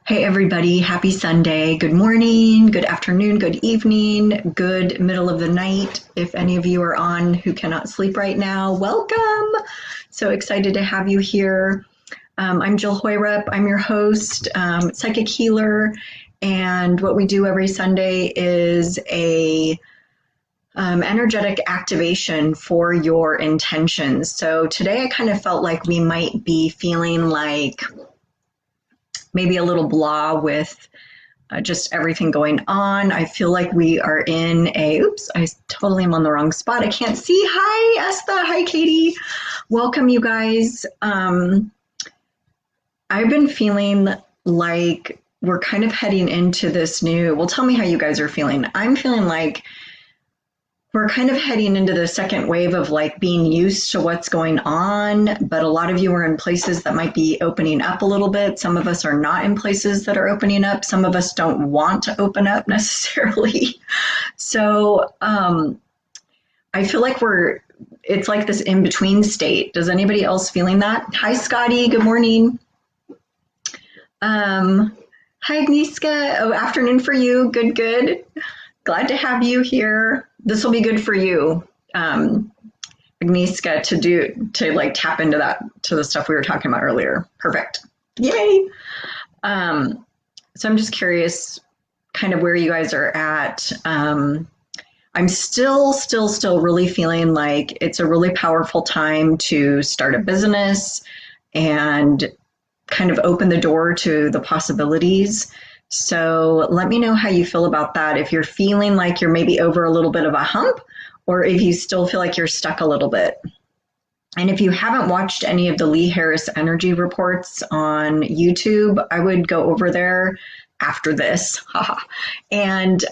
Hey everybody, happy Sunday. Good morning, good afternoon, good evening, good middle of the night. If any of you are on who cannot sleep right now, welcome. So excited to have you here. I'm Jill Hoyrup. I'm your host, psychic healer. And what we do every Sunday is a energetic activation for your intentions. So today I kind of felt like we might be feeling like maybe a little blah with just everything going on. I feel like we are in oops, I totally am on the wrong spot. I can't see. Hi, Estha. Hi, Katie. Welcome, you guys. I've been feeling like we're kind of heading into this well, tell me how you guys are feeling. I'm feeling like we're kind of heading into the second wave of like being used to what's going on, but a lot of you are in places that might be opening up a little bit. Some of us are not in places that are opening up. Some of us don't want to open up necessarily. So I feel like it's like this in-between state. Does anybody else feeling that? Hi, Scotty. Good morning. Hi, Agnieszka. Oh, afternoon for you. Good, good. Glad to have you here. This will be good for you, Agnieszka, to like tap into to the stuff we were talking about earlier. Perfect. Yay. So I'm just curious kind of where you guys are at. I'm still really feeling like it's a really powerful time to start a business and kind of open the door to the possibilities. So let me know how you feel about that. If you're feeling like you're maybe over a little bit of a hump, or if you still feel like you're stuck a little bit. And if you haven't watched any of the Lee Harris energy reports on YouTube, I would go over there after this and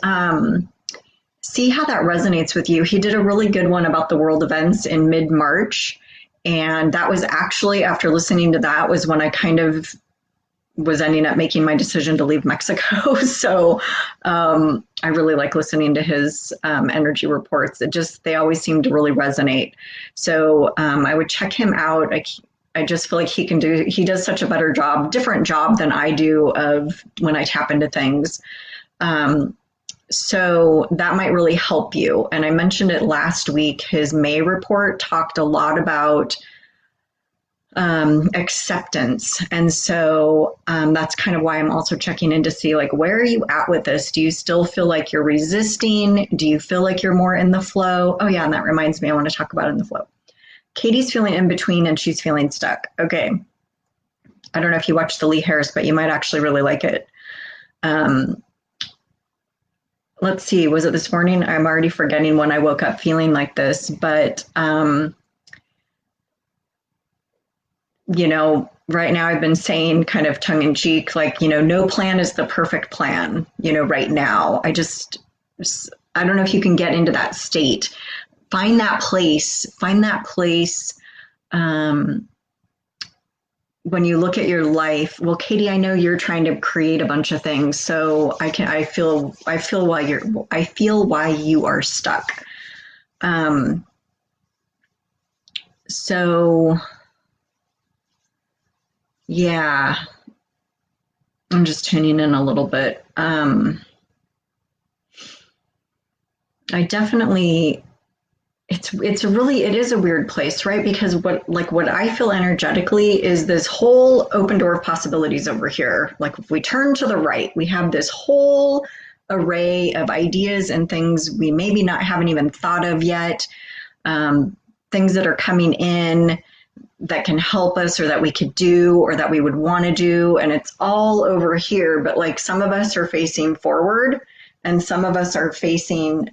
see how that resonates with you. He did a really good one about the world events in mid-March. And that was actually, after listening to that, was when I kind of was ending up making my decision to leave Mexico. So I really like listening to his energy reports. They always seem to really resonate. So I would check him out. I just feel like he does such a different job than I do of when I tap into things. So that might really help you. And I mentioned it last week. His May report talked a lot about acceptance. And so that's kind of why I'm also checking in to see like, where are you at with this? Do you still feel like you're resisting? Do you feel like you're more in the flow? Oh yeah, and that reminds me, I want to talk about in the flow. Katie's feeling in between and she's feeling stuck. Okay. I don't know if you watched the Lee Harris, but you might actually really like it. Let's see, was it this morning? I'm already forgetting when I woke up feeling like this, but right now I've been saying kind of tongue in cheek, like, no plan is the perfect plan, right now. I don't know if you can get into that state. Find that place. When you look at your life, well, Katie, I know you're trying to create a bunch of things. So I feel why you are stuck. So yeah, I'm just tuning in a little bit. I definitely, it is a weird place, right? Because what I feel energetically is this whole open door of possibilities over here. Like if we turn to the right, we have this whole array of ideas and things we maybe haven't even thought of yet. Things that are coming in that can help us or that we could do or that we would want to do. And it's all over here. But like some of us are facing forward and some of us are facing,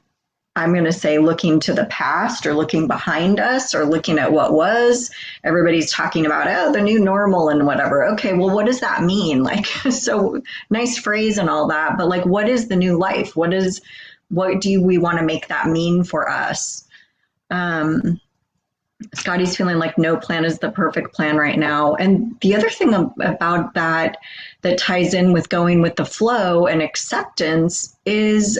I'm going to say, looking to the past or looking behind us or looking at what was. Everybody's talking about, the new normal and whatever. Okay, well, what does that mean? Like, so nice phrase and all that. But like, what is the new life? What do we want to make that mean for us? Scotty's feeling like no plan is the perfect plan right now. And the other thing about that ties in with going with the flow and acceptance is,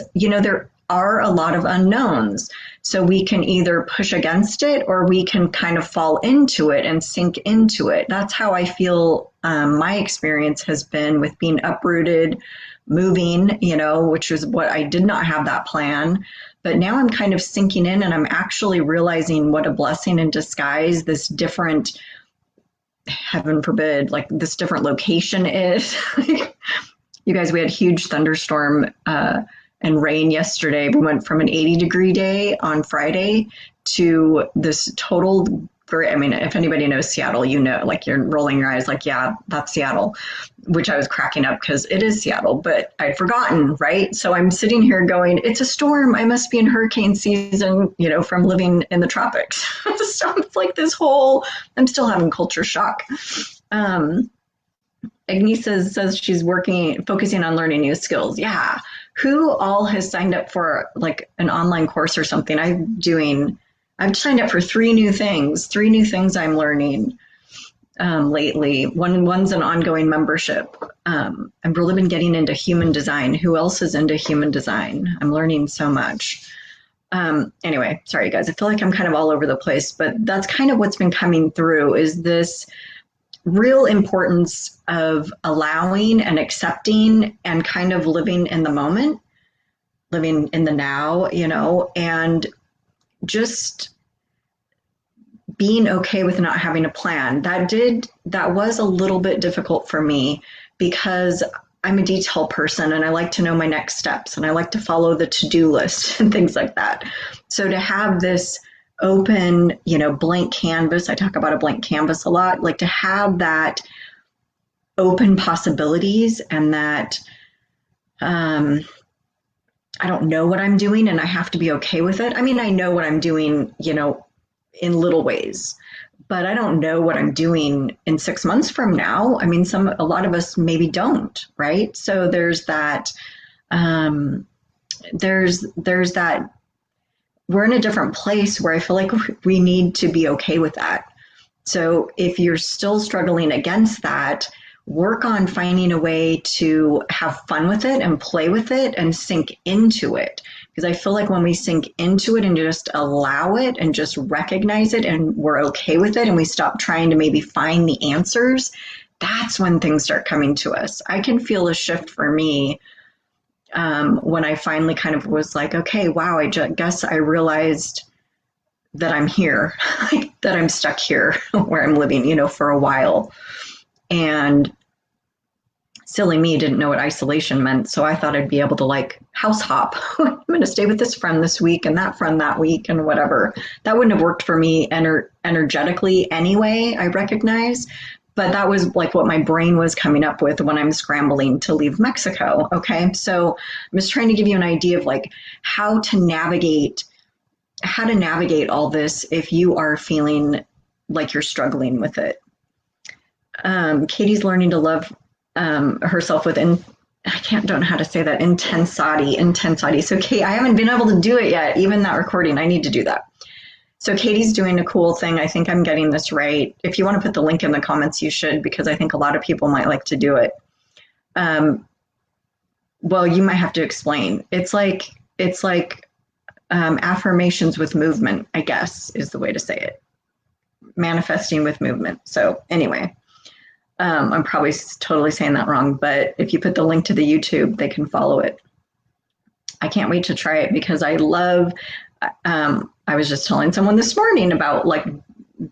are a lot of unknowns. So we can either push against it or we can kind of fall into it and sink into it. That's how I feel my experience has been with being uprooted, moving, which is what I did not have that plan. But now I'm kind of sinking in and I'm actually realizing what a blessing in disguise this different, heaven forbid, like this different location is. You guys, we had huge thunderstorm and rain yesterday. We went from an 80-degree day on Friday to this total, I mean, if anybody knows Seattle, like you're rolling your eyes like, yeah, that's Seattle, which I was cracking up because it is Seattle, but I'd forgotten, right? So I'm sitting here going, it's a storm. I must be in hurricane season, from living in the tropics. So it's like I'm still having culture shock. Agnesa says she's focusing on learning new skills. Yeah. Who all has signed up for like an online course or something? I've signed up for 3 new things I'm learning lately. One's an ongoing membership. I've really been getting into human design. Who else is into human design? I'm learning so much. Anyway, sorry guys, I feel like I'm kind of all over the place, but that's kind of what's been coming through is this real importance of allowing and accepting and kind of living in the moment, living in the now, and just being okay with not having a plan. That was a little bit difficult for me because I'm a detail person and I like to know my next steps and I like to follow the to-do list and things like that. So to have this open, blank canvas, I talk about a blank canvas a lot, like to have that open possibilities and that I don't know what I'm doing and I have to be okay with it. I mean, I know what I'm doing, in little ways, but I don't know what I'm doing in 6 months from now. I mean, a lot of us maybe don't, right? So there's that, there's that, we're in a different place where I feel like we need to be okay with that. So if you're still struggling against that, work on finding a way to have fun with it and play with it and sink into it. Because I feel like when we sink into it and just allow it and just recognize it and we're okay with it and we stop trying to maybe find the answers, that's when things start coming to us. I can feel a shift for me when I finally kind of was like, okay, wow, I guess I realized that I'm here, that I'm stuck here where I'm living, for a while. And silly me didn't know what isolation meant. So I thought I'd be able to like house hop. I'm going to stay with this friend this week and that friend that week and whatever. That wouldn't have worked for me energetically anyway, I recognize. But that was like what my brain was coming up with when I'm scrambling to leave Mexico. Okay. So I'm just trying to give you an idea of like how to navigate all this if you are feeling like you're struggling with it. Katie's learning to love herself with, don't know how to say that, intensity. So Kate, I haven't been able to do it yet, even that recording, I need to do that. So Katie's doing a cool thing. I think I'm getting this right. If you want to put the link in the comments, you should, because I think a lot of people might like to do it. Well, you might have to explain. It's like affirmations with movement, I guess, is the way to say it. Manifesting with movement. So anyway, I'm probably totally saying that wrong, but if you put the link to the YouTube, they can follow it. I can't wait to try it because I love, I was just telling someone this morning about like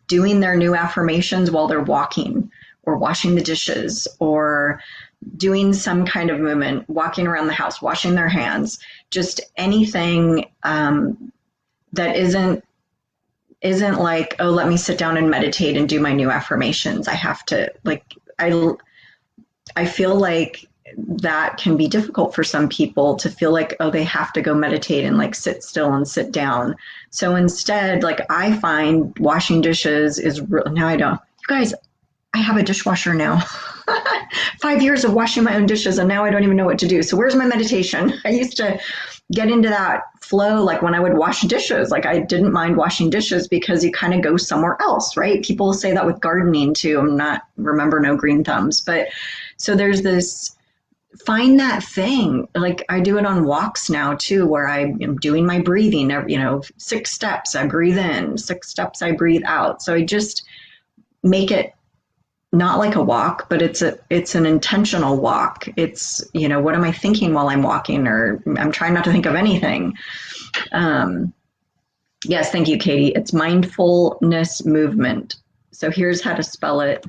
doing their new affirmations while they're walking or washing the dishes or doing some kind of movement, walking around the house, washing their hands, just anything that isn't like, oh, let me sit down and meditate and do my new affirmations. I have to I feel like that can be difficult for some people to feel like, oh, they have to go meditate and like sit still and sit down. So instead, like I find washing dishes is now I don't. You guys, I have a dishwasher now. 5 years of washing my own dishes and now I don't even know what to do. So where's my meditation? I used to get into that flow like when I would wash dishes. Like I didn't mind washing dishes because you kind of go somewhere else, right? People say that with gardening too. Remember no green thumbs. But so there's this find that thing. Like I do it on walks now too, where I am doing my breathing, 6 steps I breathe in, 6 steps I breathe out. So I just make it not like a walk, but it's an intentional walk. It's, what am I thinking while I'm walking, or I'm trying not to think of anything. Yes, thank you, Katie. It's mindfulness movement. So here's how to spell it.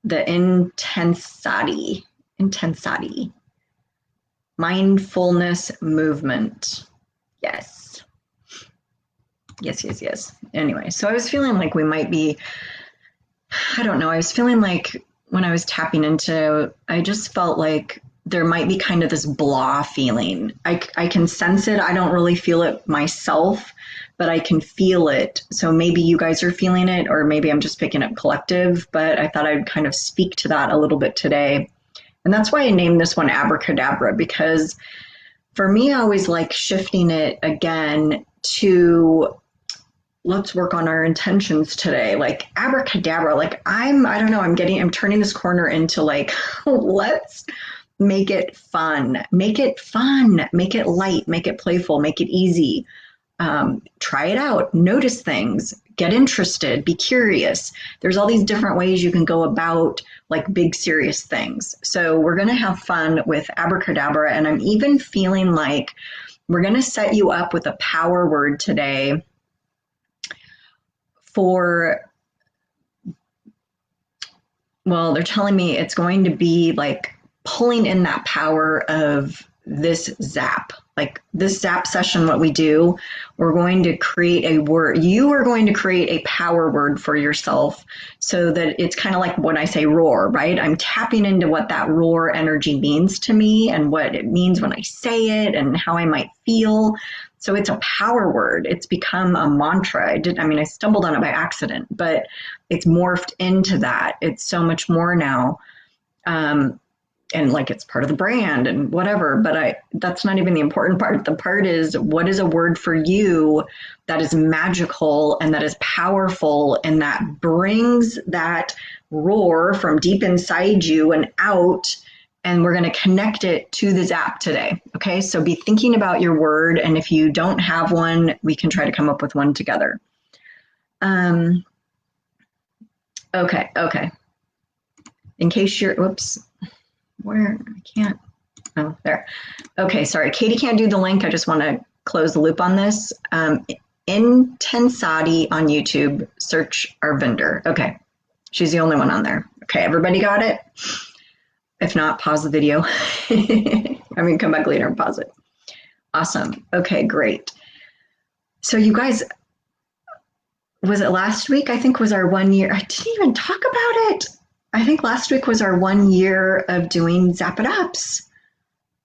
The intensati. Mindfulness movement. Yes. Yes. Anyway, so I was feeling like we might be, I don't know, I was feeling like when I was tapping into, I just felt like there might be kind of this blah feeling. I can sense it. I don't really feel it myself, but I can feel it. So maybe you guys are feeling it, or maybe I'm just picking up collective, but I thought I'd kind of speak to that a little bit today. And that's why I named this one Abracadabra, because for me, I always like shifting it again to, let's work on our intentions today. Like abracadabra, like I'm turning this corner into like, let's make it fun, make it light, make it playful, make it easy. Try it out, notice things, get interested, be curious. There's all these different ways you can go about like big serious things. So we're going to have fun with abracadabra. And I'm even feeling like we're going to set you up with a power word today for, well, they're telling me it's going to be like pulling in that power of this zap. Like this zap session, what we do, we're going to create a word. You are going to create a power word for yourself so that it's kind of like when I say roar, right? I'm tapping into what that roar energy means to me and what it means when I say it and how I might feel. So it's a power word. It's become a mantra. I stumbled on it by accident, but it's morphed into that. It's so much more now. And like it's part of the brand and whatever, but that's not even the important part. The part is, what is a word for you that is magical and that is powerful and that brings that roar from deep inside you and out, and we're going to connect it to the zap today. Okay, so be thinking about your word, and if you don't have one, we can try to come up with one together. Okay. In case you're, whoops. Where I can't, oh, there. Okay, sorry. Katie can't do the link. I just want to close the loop on this. Intensati on YouTube, search our vendor. Okay, she's the only one on there. Okay, everybody got it? If not, pause the video. Come back later and pause it. Awesome. Okay, great. So you guys, was it last week? I think was our 1 year. I didn't even talk about it. I think last week was our 1 year of doing Zapped Ups.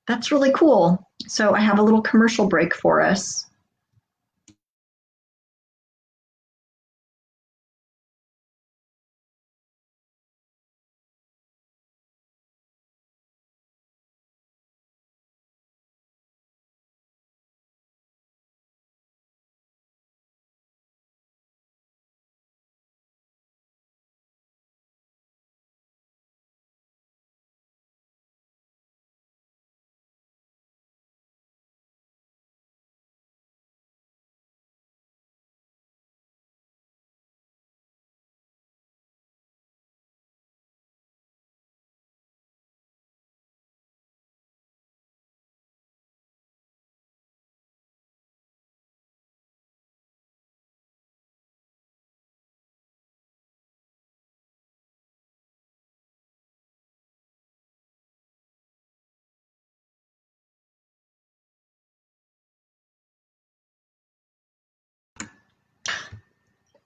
That's really cool. So I have a little commercial break for us.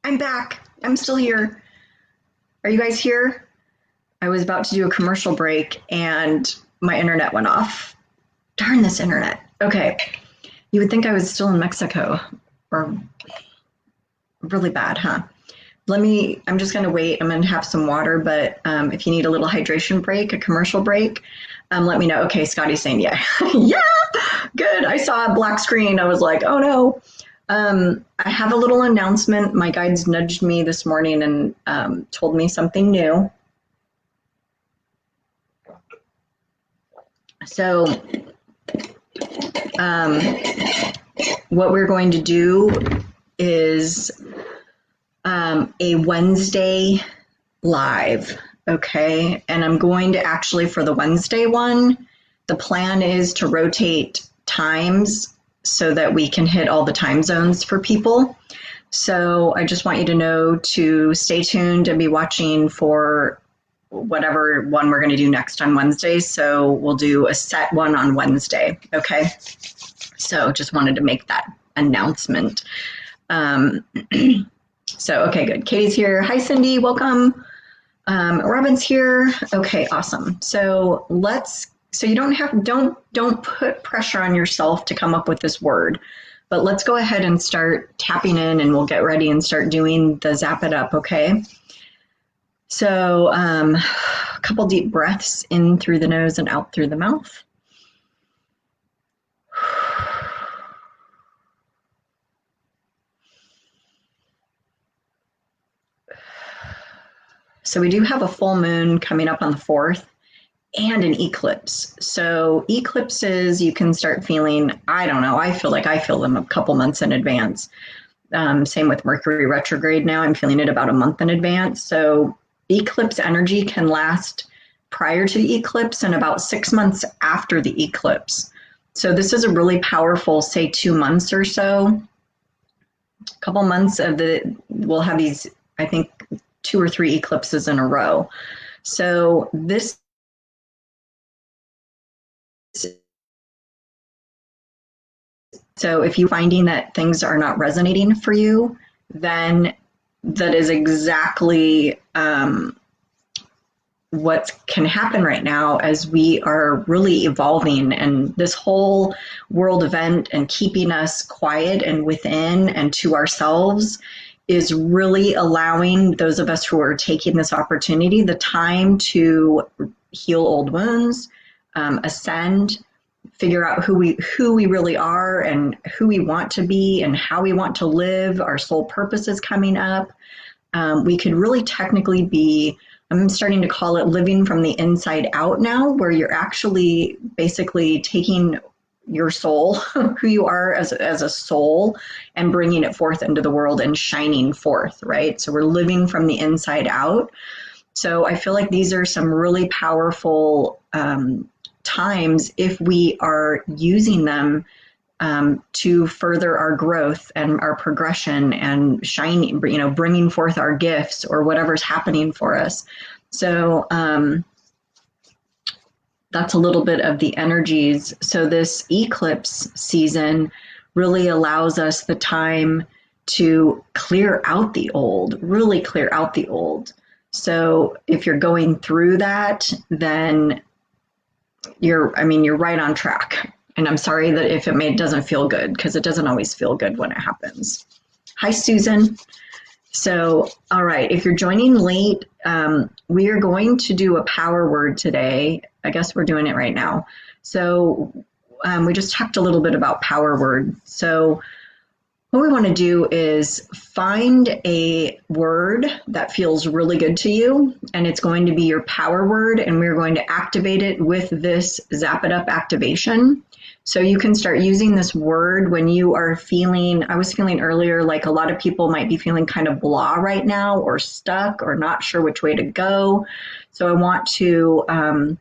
I'm back. I'm still here. Are you guys here? I was about to do a commercial break and my internet went off. Darn this internet. Okay. You would think I was still in Mexico, or really bad, huh? I'm just going to wait. I'm going to have some water, but if you need a little hydration break, a commercial break, let me know. Okay, Scotty's saying yeah. Yeah, good. I saw a black screen. I was like, oh no. I have a little announcement. My guides nudged me this morning and told me something new. So what we're going to do is a Wednesday live, okay? And I'm going to actually, for the Wednesday one, the plan is to rotate times so that we can hit all the time zones for people. So I just want you to know to stay tuned and be watching for whatever one we're going to do next on Wednesday. So we'll do a set one on Wednesday, okay? So just wanted to make that announcement. So, okay, good. Katie's here. Hi, Cindy. Welcome. Robin's here. Okay, awesome. So you don't put pressure on yourself to come up with this word, but let's go ahead and start tapping in, and we'll get ready and start doing the Zap It Up, okay? So a couple deep breaths in through the nose and out through the mouth. So we do have a full moon coming up on the 4th and an eclipse. So eclipses, you can start feeling, I don't know, I feel like I feel them a couple months in advance. Same with Mercury retrograde now, I'm feeling it about a month in advance. So eclipse energy can last prior to the eclipse and about 6 months after the eclipse. So this is a really powerful, say 2 months or so. A couple months we'll have these, I think, 2 or 3 eclipses in a row. So if you're finding that things are not resonating for you, then that is exactly what can happen right now as we are really evolving, and this whole world event and keeping us quiet and within and to ourselves is really allowing those of us who are taking this opportunity the time to heal old wounds, ascend, figure out who we really are and who we want to be and how we want to live. Our soul purpose is coming up. We could really technically be, I'm starting to call it living from the inside out now, where you're actually basically taking your soul, who you are as a soul, and bringing it forth into the world and shining forth, right? So we're living from the inside out. So I feel like these are some really powerful times if we are using them to further our growth and our progression and shining, bringing forth our gifts or whatever's happening for us. So that's a little bit of the energies. So this eclipse season really allows us the time to clear out the old, really clear out the old. So if you're going through that, then you're right on track. And I'm sorry that if it doesn't feel good, because it doesn't always feel good when it happens. Hi, Susan. So, all right, if you're joining late, we are going to do a power word today. I guess we're doing it right now. So we just talked a little bit about power word. So what we want to do is find a word that feels really good to you, and it's going to be your power word, and we're going to activate it with this Zap It Up activation. So you can start using this word when you are feeling, I was feeling earlier like a lot of people might be feeling kind of blah right now, or stuck, or not sure which way to go. So I want to,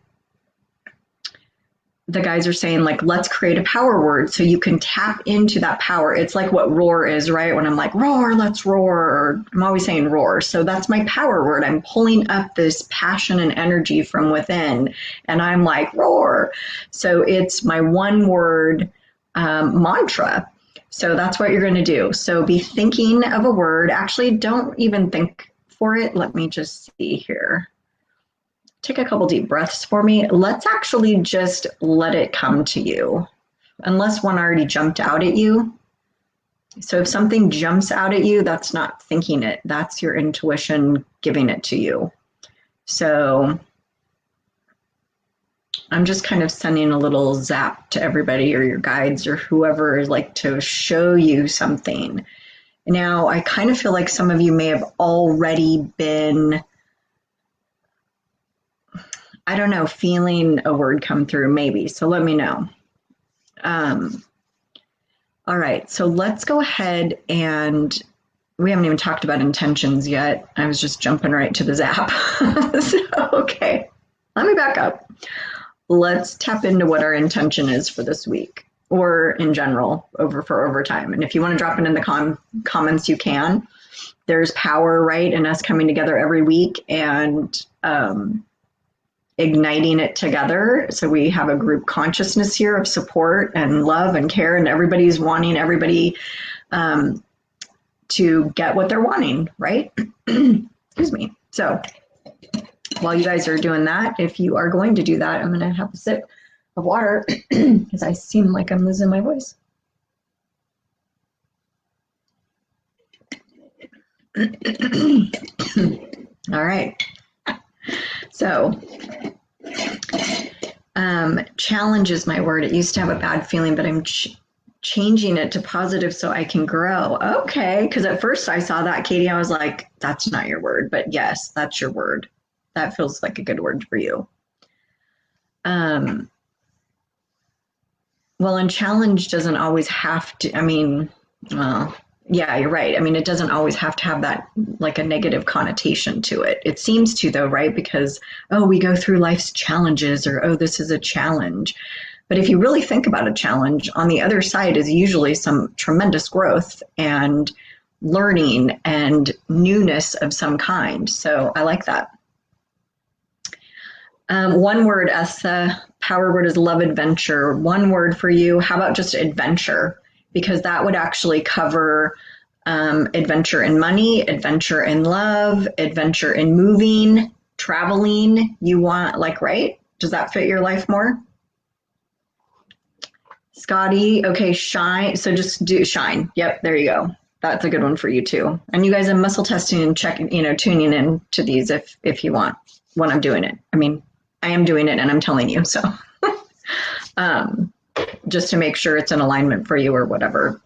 the guys are saying, like, let's create a power word so you can tap into that power. It's like what roar is, right? When I'm like, roar, let's roar, or I'm always saying roar. So that's my power word. I'm pulling up this passion and energy from within, and I'm like, roar. So it's my one word mantra. So that's what you're going to do. So be thinking of a word. Actually, don't even think for it. Let me just see here. Take a couple deep breaths for me. Let's actually just let it come to you, unless one already jumped out at you. So if something jumps out at you, that's not thinking it. That's your intuition giving it to you. So I'm just kind of sending a little zap to everybody, or your guides, or whoever is like to show you something. Now, I kind of feel like some of you may have already been I don't know, feeling a word come through maybe. So let me know. All right, so let's go ahead and we haven't even talked about intentions yet. I was just jumping right to the zap. So, okay, let me back up. Let's tap into what our intention is for this week or in general over time. And if you want to drop it in the comments, you can. There's power, right, in us coming together every week and igniting it together. So we have a group consciousness here of support and love and care, and everybody's wanting everybody to get what they're wanting, right? Excuse me. So while you guys are doing that, if you are going to do that, I'm going to have a sip of water because I seem like I'm losing my voice. All right. So challenge is my word. It used to have a bad feeling, but I'm changing it to positive so I can grow. Okay. Because at first I saw that, Katie, I was like, that's not your word. But yes, that's your word. That feels like a good word for you. Well, and challenge doesn't always have to, I mean, well, yeah, you're right. I mean, it doesn't always have to have that like a negative connotation to it. It seems to though, right? Because, oh, we go through life's challenges or, oh, this is a challenge. But if you really think about a challenge, on the other side is usually some tremendous growth and learning and newness of some kind. So I like that. One word, the power word is love adventure. One word for you. How about just adventure? Because that would actually cover adventure in money, adventure in love, adventure in moving, traveling. You want, like, right? Does that fit your life more? Scotty, okay, shine. So just do shine. Yep, there you go. That's a good one for you too. And you guys are muscle testing and checking, tuning in to these if you want when I'm doing it. I mean, I am doing it and I'm telling you, so just to make sure it's in alignment for you or whatever.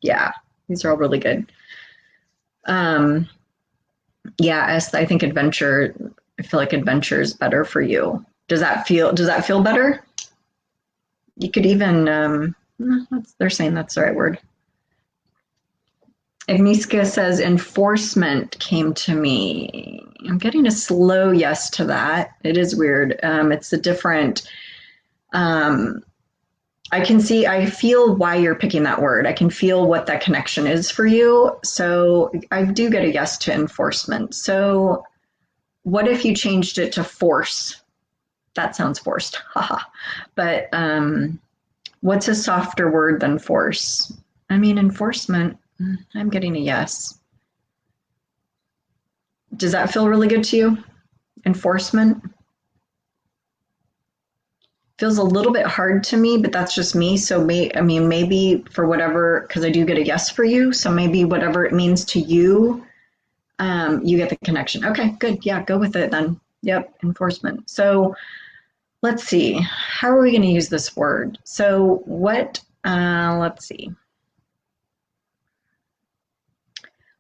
Yeah, these are all really good. Yeah, I think adventure, I feel like adventure is better for you. Does that feel better? You could even, they're saying that's the right word. Agnieszka says enforcement came to me. I'm getting a slow yes to that. It is weird. It's a different, I feel why you're picking that word. I can feel what that connection is for you. So I do get a yes to enforcement. So what if you changed it to force? That sounds forced, haha. But what's a softer word than force? I mean, enforcement, I'm getting a yes. Does that feel really good to you? Enforcement? Feels a little bit hard to me, but that's just me. So maybe for whatever, because I do get a yes for you. So maybe whatever it means to you, you get the connection. Okay, good. Yeah, go with it then. Yep, enforcement. So let's see. How are we going to use this word? So let's see.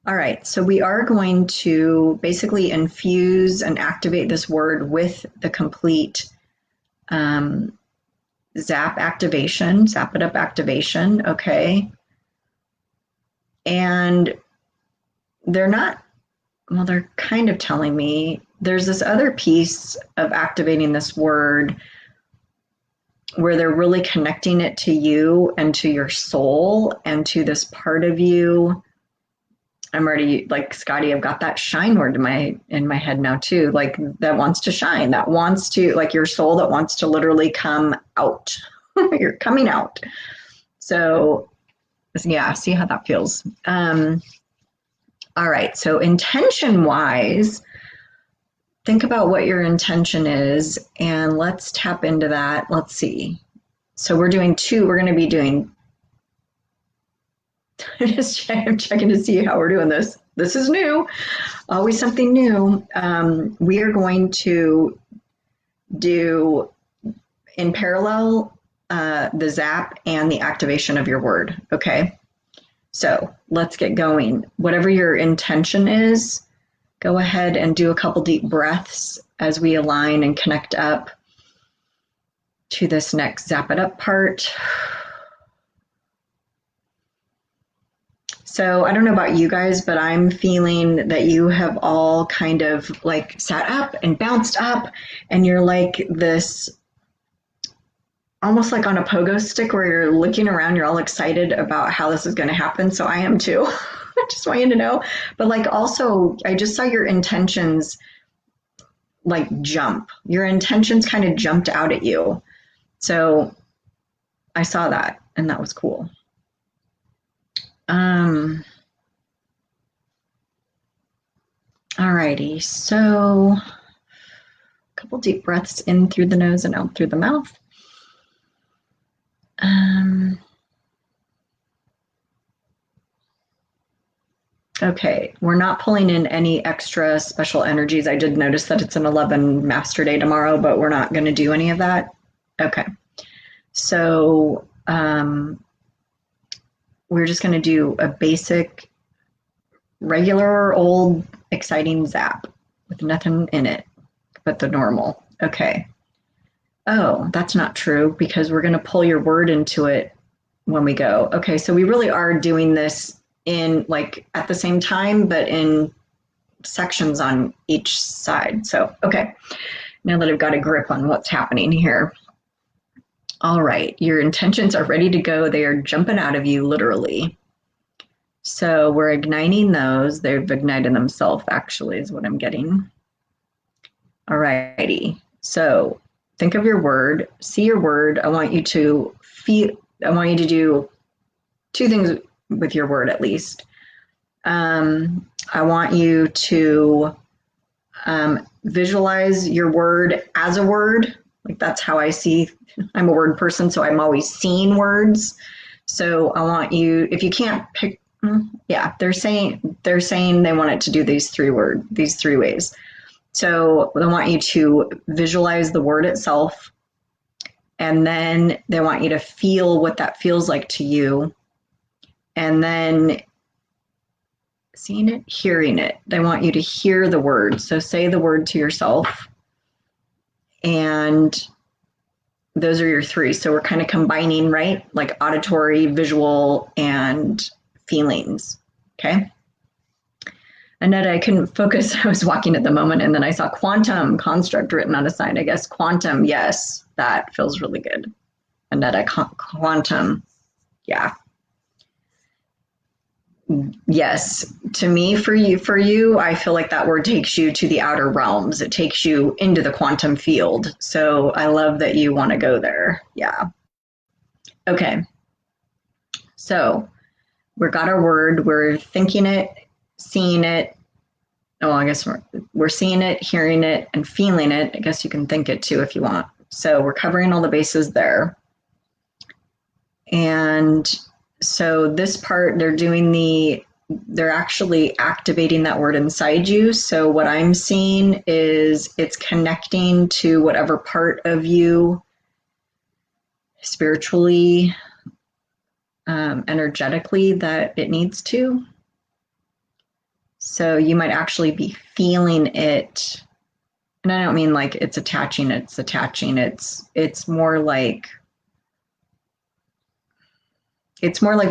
All right, so we are going to basically infuse and activate this word with the complete Zap activation, Zap It Up activation, okay? And they're kind of telling me there's this other piece of activating this word where they're really connecting it to you and to your soul and to this part of you. I'm already like Scotty, I've got that shine word in my head now too, like that wants to shine, that wants to, like your soul that wants to literally come out. You're coming out. So yeah, see how that feels. All right, so intention wise, think about what your intention is and let's tap into that. Let's see. So we're going to be doing I'm checking to see how we're doing this. This is new, always something new. We are going to do in parallel the zap and the activation of your word. Okay, so let's get going. Whatever your intention is, go ahead and do a couple deep breaths as we align and connect up to this next Zap It Up part. So I don't know about you guys, but I'm feeling that you have all kind of like sat up and bounced up, and you're like this, almost like on a pogo stick where you're looking around, you're all excited about how this is going to happen. So I am too. I just want you to know. But like also, I just saw your intentions like jump. Your intentions kind of jumped out at you. So I saw that, and that was cool. Alrighty, so a couple deep breaths in through the nose and out through the mouth. Okay, we're not pulling in any extra special energies. I did notice that it's an 11 master day tomorrow, but we're not going to do any of that. Okay, so we're just going to do a basic, regular, old, exciting zap with nothing in it but the normal. Okay. Oh, that's not true, because we're going to pull your word into it when we go. Okay, so we really are doing this in like at the same time, but in sections on each side. So, okay, now that I've got a grip on what's happening here. All right, your intentions are ready to go. They are jumping out of you, literally. So we're igniting those. They've ignited themselves, actually, is what I'm getting. All righty, so think of your word, see your word. I want you to do two things with your word at least. I want you to visualize your word as a word. Like that's how I see. I'm a word person, so I'm always seeing words. So I want you, if you can't pick, yeah, they're saying they want it to do these three ways. So I want you to visualize the word itself, and then they want you to feel what that feels like to you, and then seeing it, hearing it. They want you to hear the word. So say the word to yourself, and those are your three. So we're kind of combining, right? Like auditory, visual, and feelings. Okay. Annette, I couldn't focus. I was walking at the moment, and then I saw quantum construct written on a sign. I guess quantum, yes, that feels really good. Annette, quantum, yeah. Yes, to me, for you, I feel like that word takes you to the outer realms. It takes you into the quantum field. So I love that you want to go there. Yeah. Okay. So we've got our word. We're thinking it, seeing it. Oh, I guess we're seeing it, hearing it, and feeling it. I guess you can think it too if you want. So we're covering all the bases there. And so this part, they're actually activating that word inside you. So what I'm seeing is it's connecting to whatever part of you spiritually, energetically that it needs to. So you might actually be feeling it. And I don't mean like it's attaching. It's more like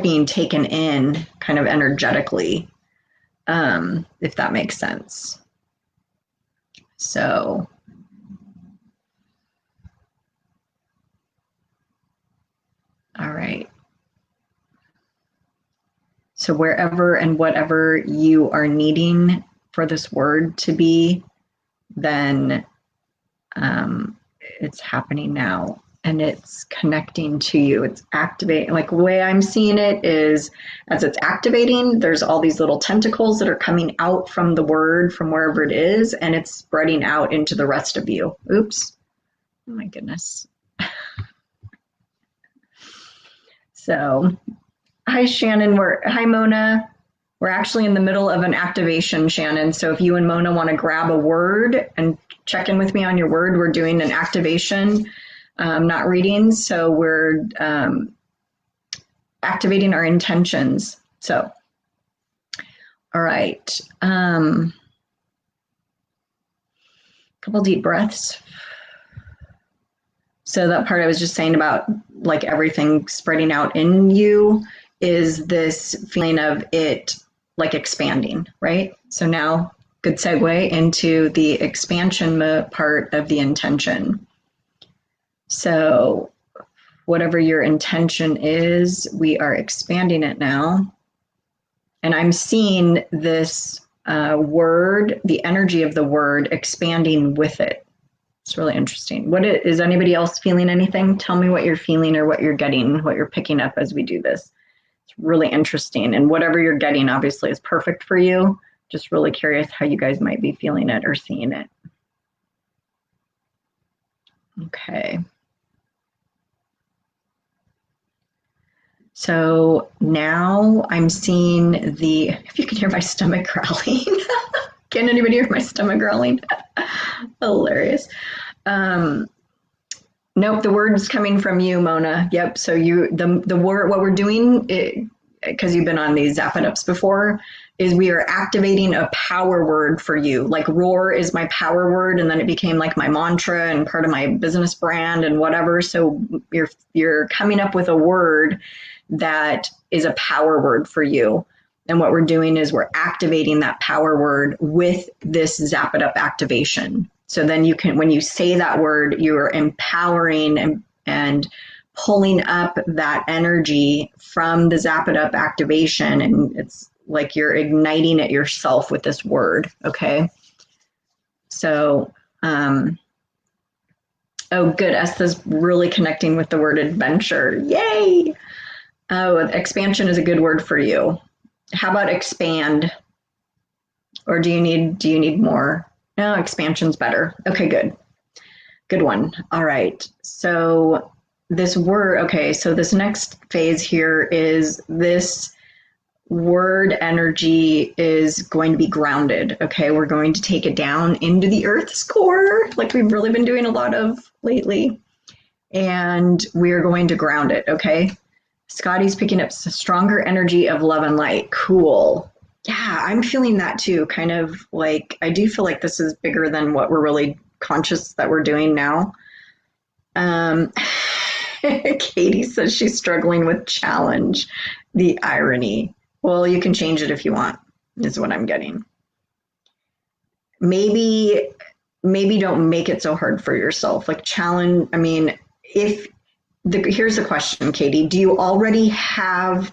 being taken in kind of energetically, if that makes sense. So all right. So wherever and whatever you are needing for this word to be, then it's happening now. And it's connecting to you. It's activating. Like the way I'm seeing it is as it's activating, there's all these little tentacles that are coming out from the word, from wherever it is, and it's spreading out into the rest of you. Oops. Oh my goodness. So, hi Shannon. Hi Mona. We're actually in the middle of an activation, Shannon. So if you and Mona want to grab a word and check in with me on your word, we're doing an activation. Not readings, so we're activating our intentions. So, all right. Couple deep breaths. So that part I was just saying about like everything spreading out in you is this feeling of it like expanding, right? So now, good segue into the expansion part of the intention. So whatever your intention is, we are expanding it now. And I'm seeing this word, the energy of the word expanding with it. It's really interesting. Is anybody else feeling anything? Tell me what you're feeling or what you're getting, what you're picking up as we do this. It's really interesting. And whatever you're getting obviously is perfect for you. Just really curious how you guys might be feeling it or seeing it. Okay. So now I'm seeing if you can hear my stomach growling. Can anybody hear my stomach growling? Hilarious. Nope, the word's coming from you, Mona. Yep. So the word, what we're doing, because you've been on these Zapped Ups before, is we are activating a power word for you. Like roar is my power word, and then it became like my mantra and part of my business brand and whatever. So you're coming up with a word that is a power word for you. And what we're doing is we're activating that power word with this Zapped Up activation. So then you can, when you say that word, you're empowering and pulling up that energy from the Zapped Up activation. And it's like you're igniting it yourself with this word. Okay. So, oh, good. Estha's really connecting with the word adventure. Yay. Oh, expansion is a good word for you. How about expand? Or do you need more? No, expansion's better. Okay, good. Good one. All right. So this word, okay, so this next phase here is this word energy is going to be grounded. Okay, we're going to take it down into the Earth's core, like we've really been doing a lot of lately. And we're going to ground it, okay? Scotty's picking up stronger energy of love and light. Cool. Yeah, I'm feeling that too. Kind of like, I do feel like this is bigger than what we're really conscious that we're doing now. Katie says she's struggling with challenge. The irony. Well, you can change it if you want, is what I'm getting. Maybe don't make it so hard for yourself. Like challenge, I mean, here's the question, Katie. Do you already have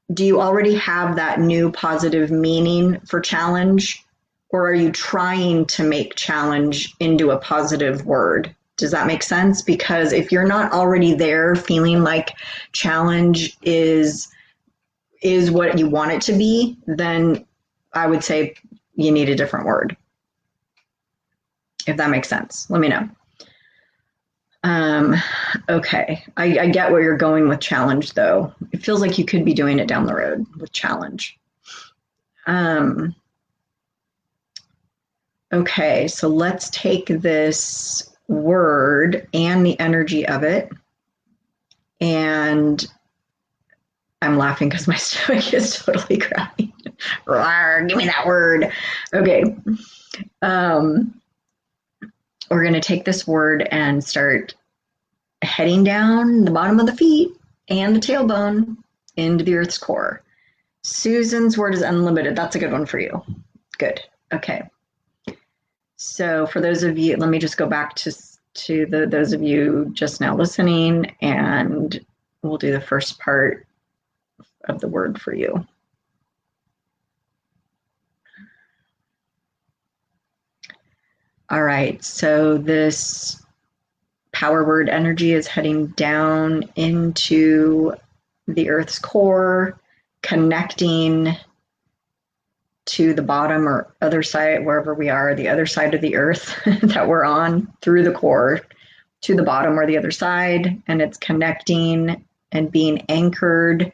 that new positive meaning for challenge? Or are you trying to make challenge into a positive word? Does that make sense? Because if you're not already there feeling like challenge is what you want it to be, then I would say you need a different word. If that makes sense, let me know. Okay, I get where you're going with challenge though. It feels like you could be doing it down the road with challenge. Okay, so let's take this word and the energy of it, and I'm laughing because my stomach is totally growling. Give me that word. Okay. We're going to take this word and start heading down the bottom of the feet and the tailbone into the Earth's core. Susan's word is unlimited. That's a good one for you. Good. Okay. So for those of you, let me just go back to those of you just now listening, and we'll do the first part of the word for you. All right, so this power word energy is heading down into the Earth's core, connecting to the bottom or other side, wherever we are, the other side of the Earth that we're on, through the core to the bottom or the other side, and it's connecting and being anchored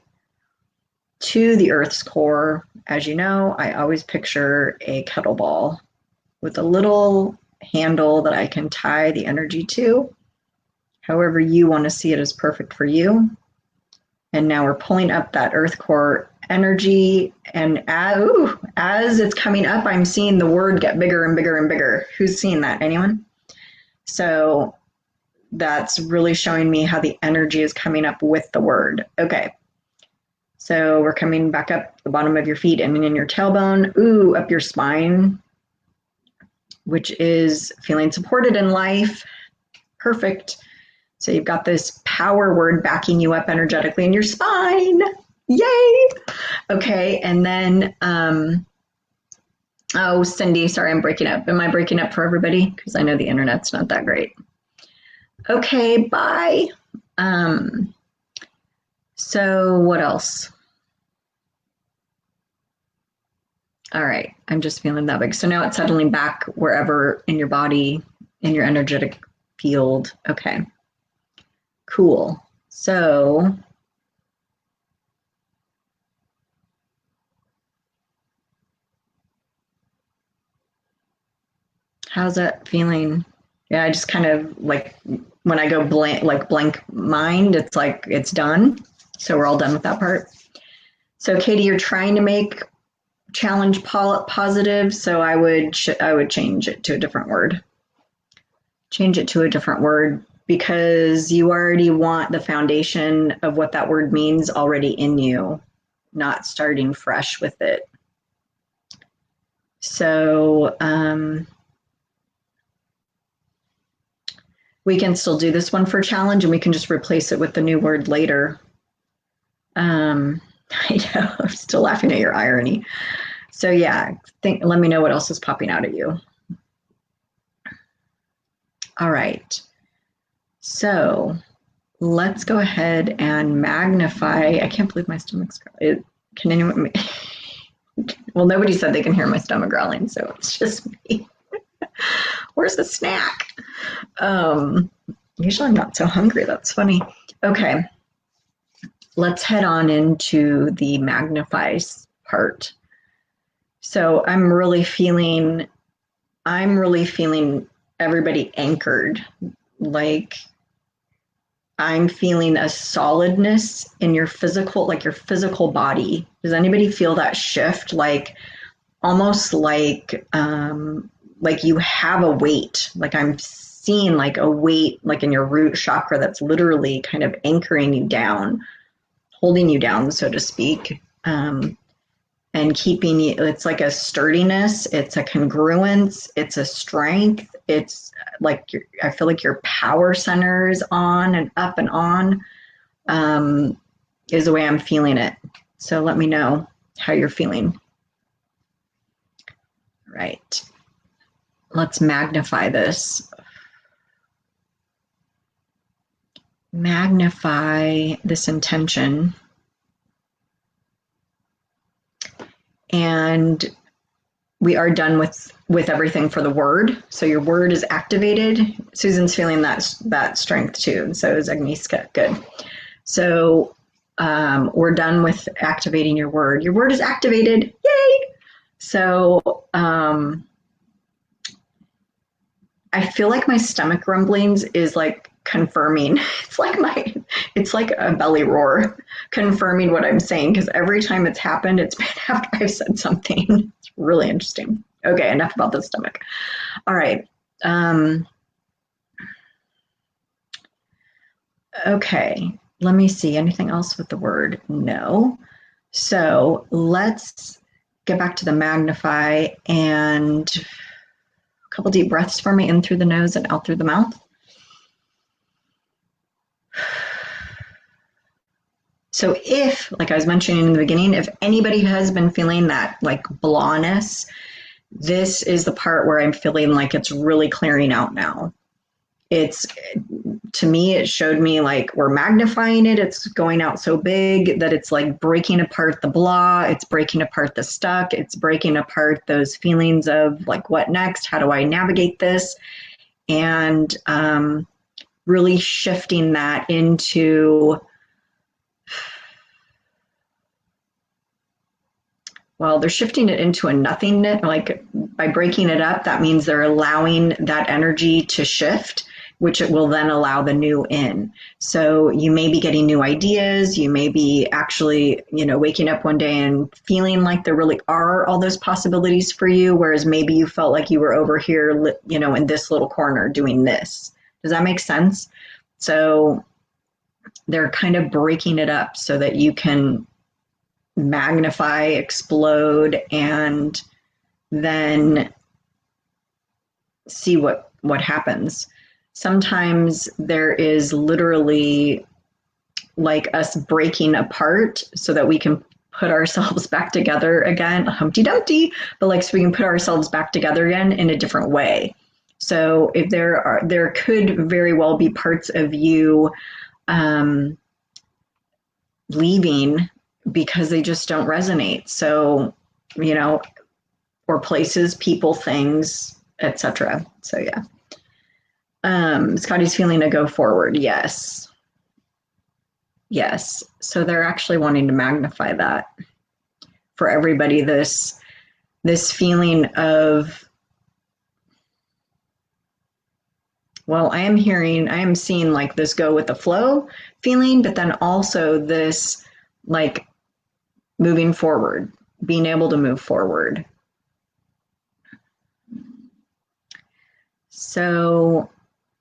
to the Earth's core. As you know, I always picture a kettlebell with a little handle that I can tie the energy to. However you want to see it is perfect for you. And now we're pulling up that Earth core energy, and as it's coming up, I'm seeing the word get bigger and bigger and bigger. Who's seeing that? Anyone? So that's really showing me how the energy is coming up with the word. Okay. So we're coming back up the bottom of your feet and in your tailbone, up your spine, which is feeling supported in life. Perfect. So you've got this power word backing you up energetically in your spine. Yay. Okay. And then, oh, Cindy, sorry, I'm breaking up. Am I breaking up for everybody? Because I know the internet's not that great. Okay, bye. So what else? All right, I'm just feeling that big. So now it's settling back wherever in your body, in your energetic field. Okay, cool. So how's that feeling? Yeah, I just kind of like when I go blank mind, it's like it's done. So we're all done with that part. So Katie, you're trying to make challenge positive, so I would change it to a different word. Change it to a different word because you already want the foundation of what that word means already in you, not starting fresh with it. So we can still do this one for challenge and we can just replace it with the new word later. I know, I'm still laughing at your irony. So yeah, let me know what else is popping out at you. All right. So let's go ahead and magnify. I can't believe my stomach's growling. Can anyone? Well, nobody said they can hear my stomach growling, so it's just me. Where's the snack? Usually I'm not so hungry. That's funny. Okay. Let's head on into the magnify part. So I'm really feeling everybody anchored. Like I'm feeling a solidness in your physical, like your physical body. Does anybody feel that shift? Like almost like you have a weight. Like I'm seeing like a weight, like in your root chakra that's literally kind of anchoring you down, holding you down, so to speak, and keeping you. It's like a sturdiness, it's a congruence, it's a strength. It's like I feel like your power center is on and up and on, is the way I'm feeling it. So let me know how you're feeling. Right. Let's magnify this. Magnify this intention. And we are done with everything for the word. So your word is activated. Susan's feeling that strength too. And so is Agnieszka. Good. So we're done with activating your word. Your word is activated. Yay! So I feel like my stomach rumblings is like confirming. It's like a belly roar confirming what I'm saying, because every time it's happened, it's been after I've said something. It's really interesting. Okay, enough about the stomach. All right. Okay, let me see. Anything else with the word? No. So let's get back to the magnify, and a couple deep breaths for me, in through the nose and out through the mouth. So if, like I was mentioning in the beginning, if anybody has been feeling that like blahness, this is the part where I'm feeling like it's really clearing out now. To me, it showed me like we're magnifying it. It's going out so big that it's like breaking apart the blah. It's breaking apart the stuck. It's breaking apart those feelings of like, what next? How do I navigate this? And really shifting that into, well, they're shifting it into a nothingness. Like by breaking it up, that means they're allowing that energy to shift which it will then allow the new in. So you may be getting new ideas. You may be actually, waking up one day and feeling like there really are all those possibilities for you, whereas maybe you felt like you were over here, in this little corner doing this. Does that make sense? So they're kind of breaking it up so that you can magnify, explode, and then see what happens. Sometimes there is literally like us breaking apart so that we can put ourselves back together again, Humpty Dumpty, but like so we can put ourselves back together again in a different way. So if there could very well be parts of you leaving because they just don't resonate. So, or places, people, things, etc. So yeah. Scotty's feeling a go forward. Yes. Yes. So they're actually wanting to magnify that for everybody, this feeling of, well, I am seeing like this go with the flow feeling, but then also this like moving forward, being able to move forward. So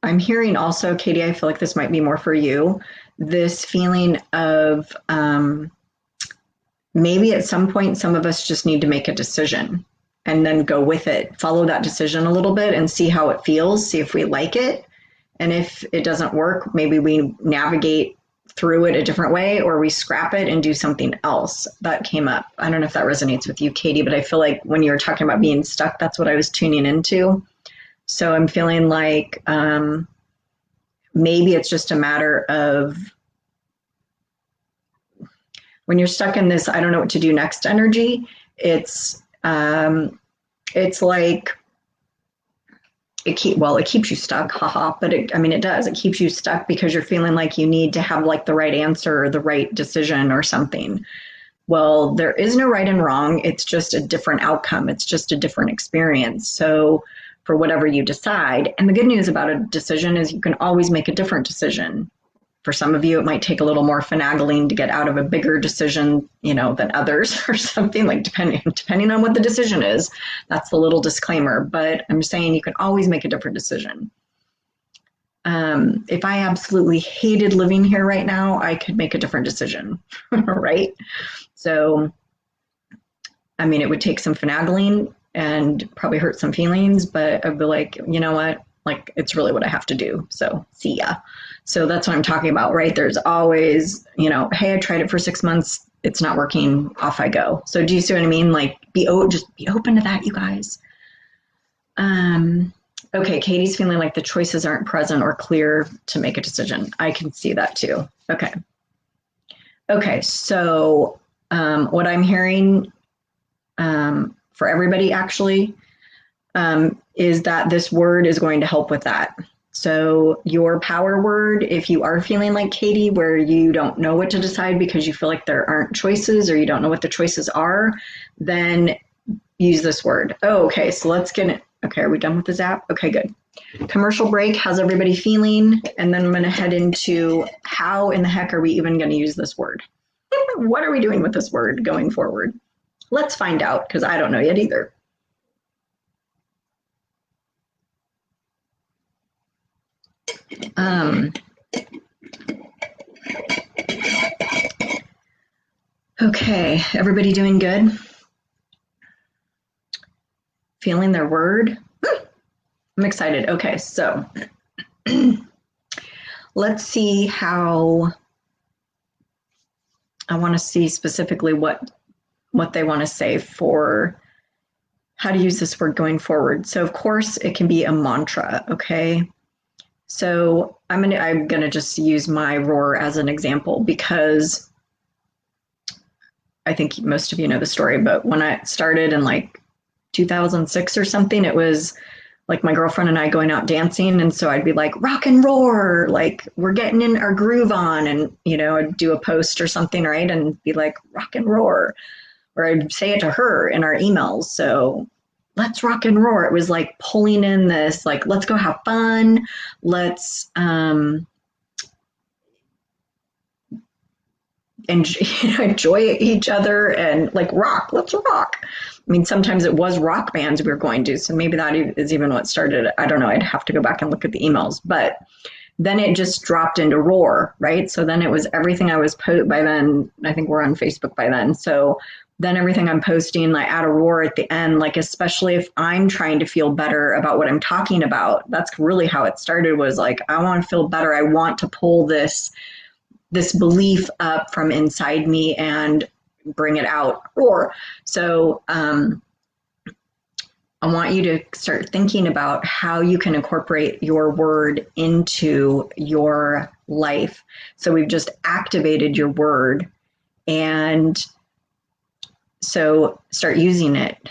I'm hearing also, Katie, I feel like this might be more for you, this feeling of maybe at some point, some of us just need to make a decision and then go with it, follow that decision a little bit and see how it feels, see if we like it. And if it doesn't work, maybe we navigate through it a different way, or we scrap it and do something else. That came up. I don't know if that resonates with you, Katie, but I feel like when you were talking about being stuck, that's what I was tuning into. So I'm feeling like maybe it's just a matter of when you're stuck in this, I don't know what to do next energy. It's like it keeps you stuck, haha. But it does. It keeps you stuck because you're feeling like you need to have like the right answer or the right decision or something. Well, there is no right and wrong. It's just a different outcome. It's just a different experience. So for whatever you decide, and the good news about a decision is you can always make a different decision. For some of you, it might take a little more finagling to get out of a bigger decision, than others or something, like depending on what the decision is. That's the little disclaimer, but I'm saying you can always make a different decision. If I absolutely hated living here right now, I could make a different decision, right? So, it would take some finagling and probably hurt some feelings, but I'd be like, you know what? Like, it's really what I have to do. So see ya. So that's what I'm talking about, right? There's always, hey, I tried it for 6 months. It's not working. Off I go. So do you see what I mean? Like just be open to that, you guys. Okay. Katie's feeling like the choices aren't present or clear to make a decision. I can see that too. Okay. Okay. So, what I'm hearing, for everybody actually, is that this word is going to help with that. So your power word, if you are feeling like Katie, where you don't know what to decide because you feel like there aren't choices or you don't know what the choices are, then use this word. Oh, okay. So let's get it. Okay. Are we done with the zap? Okay, good. Commercial break. How's everybody feeling? And then I'm going to head into how in the heck are we even going to use this word? What are we doing with this word going forward? Let's find out, because I don't know yet either. Okay, everybody doing good? Feeling their word? I'm excited. Okay, so let's see how, I want to see specifically what they want to say for how to use this word going forward. So of course it can be a mantra, okay? So I'm gonna just use my roar as an example, because I think most of you know the story, but when I started in like 2006 or something, it was like my girlfriend and I going out dancing. And so I'd be like, rock and roar, like we're getting in our groove on. And, I'd do a post or something, right? And be like, rock and roar. Or I'd say it to her in our emails. So let's rock and roar. It was like pulling in this, like, let's go have fun. Let's enjoy each other and like rock. Let's rock. I mean, sometimes it was rock bands we were going to, so maybe that is even what started it. I don't know. I'd have to go back and look at the emails, but then it just dropped into roar, right? So then it was everything I was by then. I think we're on Facebook by then. So then everything I'm posting, like add a roar at the end, like especially if I'm trying to feel better about what I'm talking about. That's really how it started, was like, I want to feel better. I want to pull this belief up from inside me and bring it out, roar. So I want you to start thinking about how you can incorporate your word into your life. So we've just activated your word, and so start using it.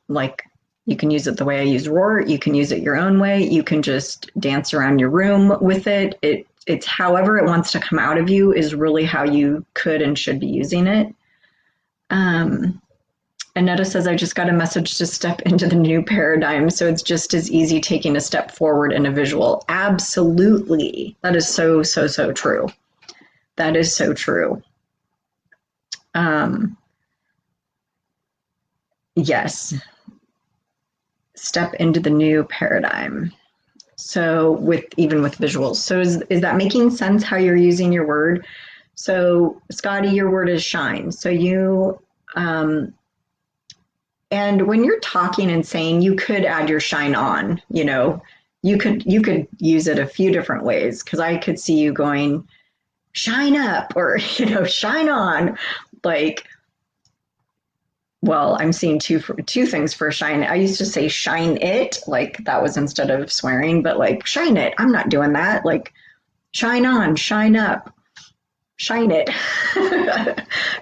Like, you can use it the way I use roar. You can use it your own way. You can just dance around your room with it. It's however it wants to come out of you is really how you could and should be using it. Annetta says, I just got a message to step into the new paradigm. So it's just as easy taking a step forward in a visual. Absolutely. That is so, so, so true. That is so true. Yes. Step into the new paradigm. So even with visuals. So is that making sense how you're using your word? So Scotty, your word is shine. So you, and when you're talking and saying, you could add your shine on, you could use it a few different ways, because I could see you going, shine up, or, shine on, like, well, I'm seeing two things for shine. I used to say shine it, like that was instead of swearing, but like shine it. I'm not doing that. Like shine on, shine up, shine it.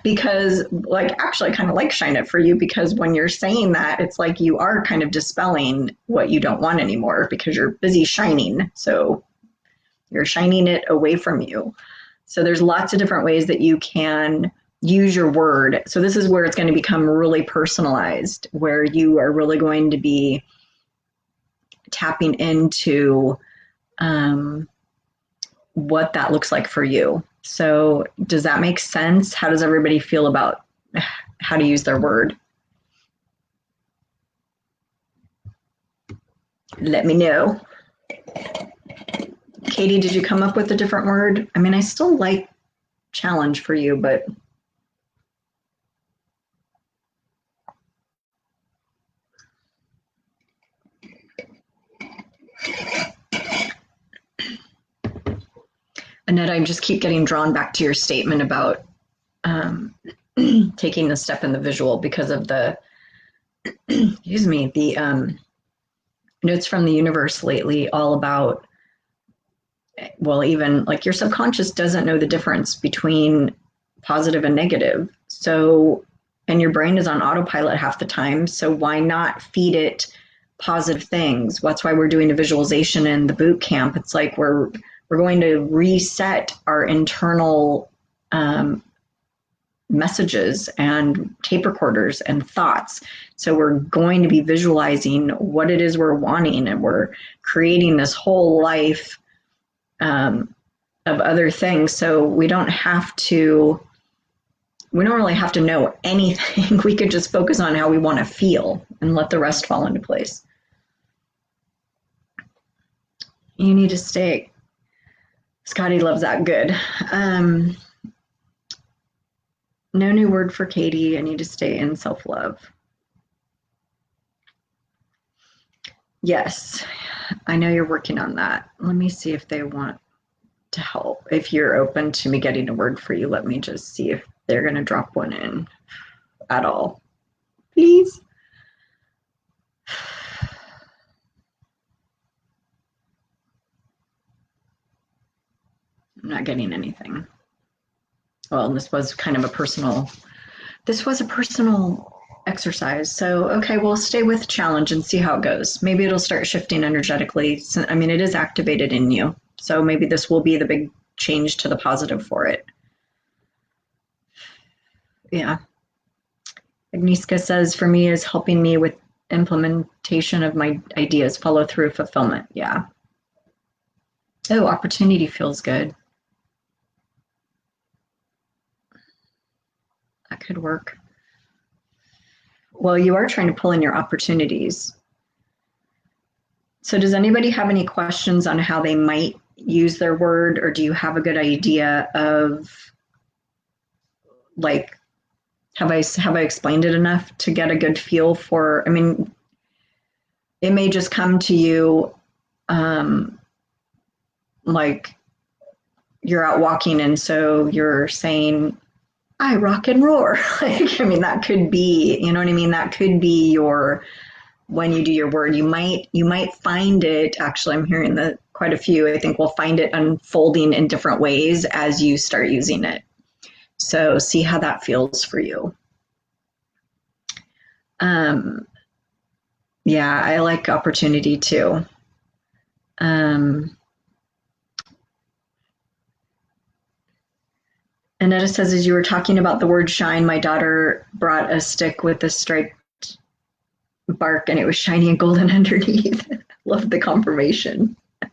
Because like, actually I kind of like shine it for you, because when you're saying that, it's like you are kind of dispelling what you don't want anymore, because you're busy shining. So you're shining it away from you. So there's lots of different ways that you can use your word. So this is where it's going to become really personalized, where you are really going to be tapping into what that looks like for you. So does that make sense? How does everybody feel about how to use their word? Let me know. Katie, did you come up with a different word? I mean, I still like challenge for you, but Annette, I just keep getting drawn back to your statement about taking the step in the visual, because of the, excuse me, the notes from the universe lately all about, well, even like your subconscious doesn't know the difference between positive and negative. So, and your brain is on autopilot half the time. So why not feed it positive things? That's why we're doing a visualization in the boot camp. It's like we're going to reset our internal messages and tape recorders and thoughts. So we're going to be visualizing what it is we're wanting, and we're creating this whole life of other things. So we don't really have to know anything. We could just focus on how we want to feel and let the rest fall into place. You need to stay. Scotty loves that. Good. No new word for Katie. I need to stay in self-love. Yes, I know you're working on that. Let me see if they want to help. If you're open to me getting a word for you, let me just see if they're going to drop one in at all. Please. I'm not getting anything. Well, this was a personal exercise. So, okay, we'll stay with challenge and see how it goes. Maybe it'll start shifting energetically. I mean, it is activated in you. So maybe this will be the big change to the positive for it. Yeah. Agnieszka says, for me, is helping me with implementation of my ideas, follow through, fulfillment. Yeah. Oh, opportunity feels good. That could work. Well, you are trying to pull in your opportunities. So does anybody have any questions on how they might use their word, or do you have a good idea of, like, have I explained it enough to get a good feel for, I mean, it may just come to you like you're out walking and so you're saying, I rock and roar. Like, I mean, that could be, you know what I mean? That could be your, when you do your word, you might find it, actually, I'm hearing that quite a few, I think we'll find it unfolding in different ways as you start using it. So see how that feels for you. Yeah, I like opportunity too. Annetta says, as you were talking about the word shine, my daughter brought a stick with a striped bark and it was shiny and golden underneath. Love the confirmation. I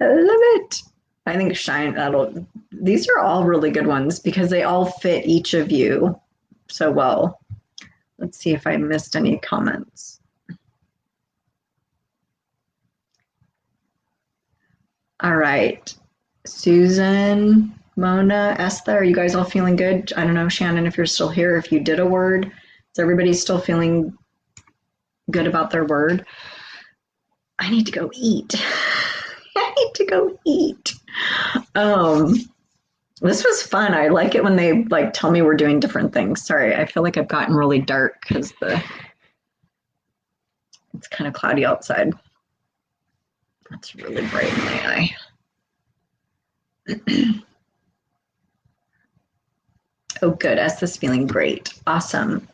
love it. I think shine, these are all really good ones because they all fit each of you so well. Let's see if I missed any comments. All right. Susan, Mona, Esther, are you guys all feeling good? I don't know, Shannon, if you're still here, if you did a word. Is everybody still feeling good about their word? I need to go eat. I need to go eat. This was fun. I like it when they like tell me we're doing different things. Sorry, I feel like I've gotten really dark because it's kind of cloudy outside. That's really bright in my eye. Oh, good. Esther's feeling great. Awesome.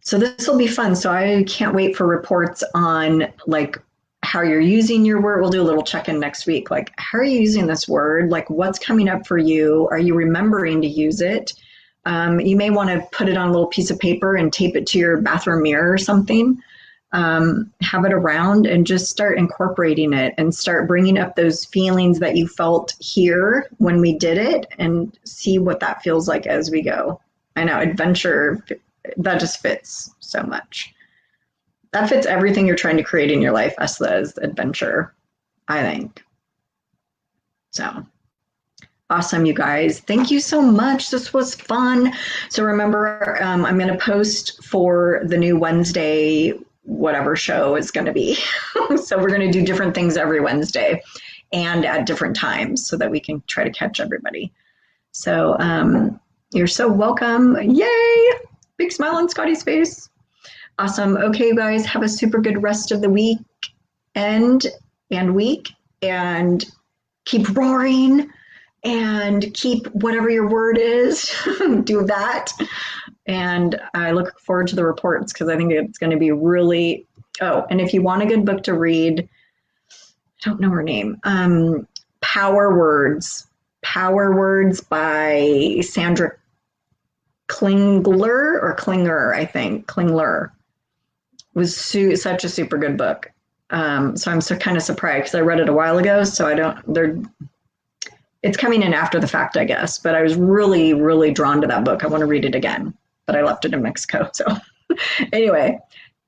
So this will be fun. So I can't wait for reports on like how you're using your word. We'll do a little check-in next week. Like, how are you using this word? Like, what's coming up for you? Are you remembering to use it? You may want to put it on a little piece of paper and tape it to your bathroom mirror or something. Have it around and just start incorporating it and start bringing up those feelings that you felt here when we did it and see what that feels like as we go. I know, adventure, that just fits so much. That fits everything you're trying to create in your life, as adventure, I think. So awesome, you guys. Thank you so much. This was fun. So remember, I'm going to post for the new Wednesday, whatever show is going to be. So we're going to do different things every Wednesday and at different times so that we can try to catch everybody. So you're so welcome. Yay! Big smile on Scotty's face. Awesome. Okay, you guys, have a super good rest of the week and week, and keep roaring and keep whatever your word is, do that. And I look forward to the reports because I think it's going to be really, oh, and if you want a good book to read, I don't know her name, Power Words by Sandra Klinger, I think. Klingler was such a super good book. So I'm so kind of surprised because I read it a while ago. So it's coming in after the fact, I guess. But I was really, really drawn to that book. I want to read it again, but I left it in Mexico. So anyway,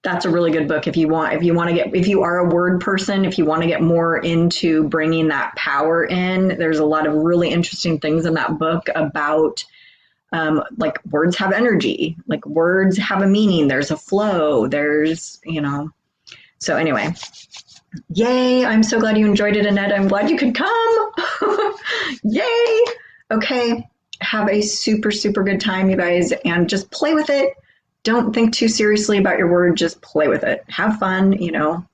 that's a really good book. If you are a word person, if you want to get more into bringing that power in, there's a lot of really interesting things in that book about like words have energy, like words have a meaning, there's a flow, there's, so anyway, yay, I'm so glad you enjoyed it, Annette. I'm glad you could come. Yay. Okay, have a super, super good time, you guys, and just play with it. Don't think too seriously about your word, just play with it. Have fun,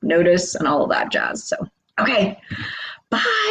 notice and all of that jazz. So, okay, bye.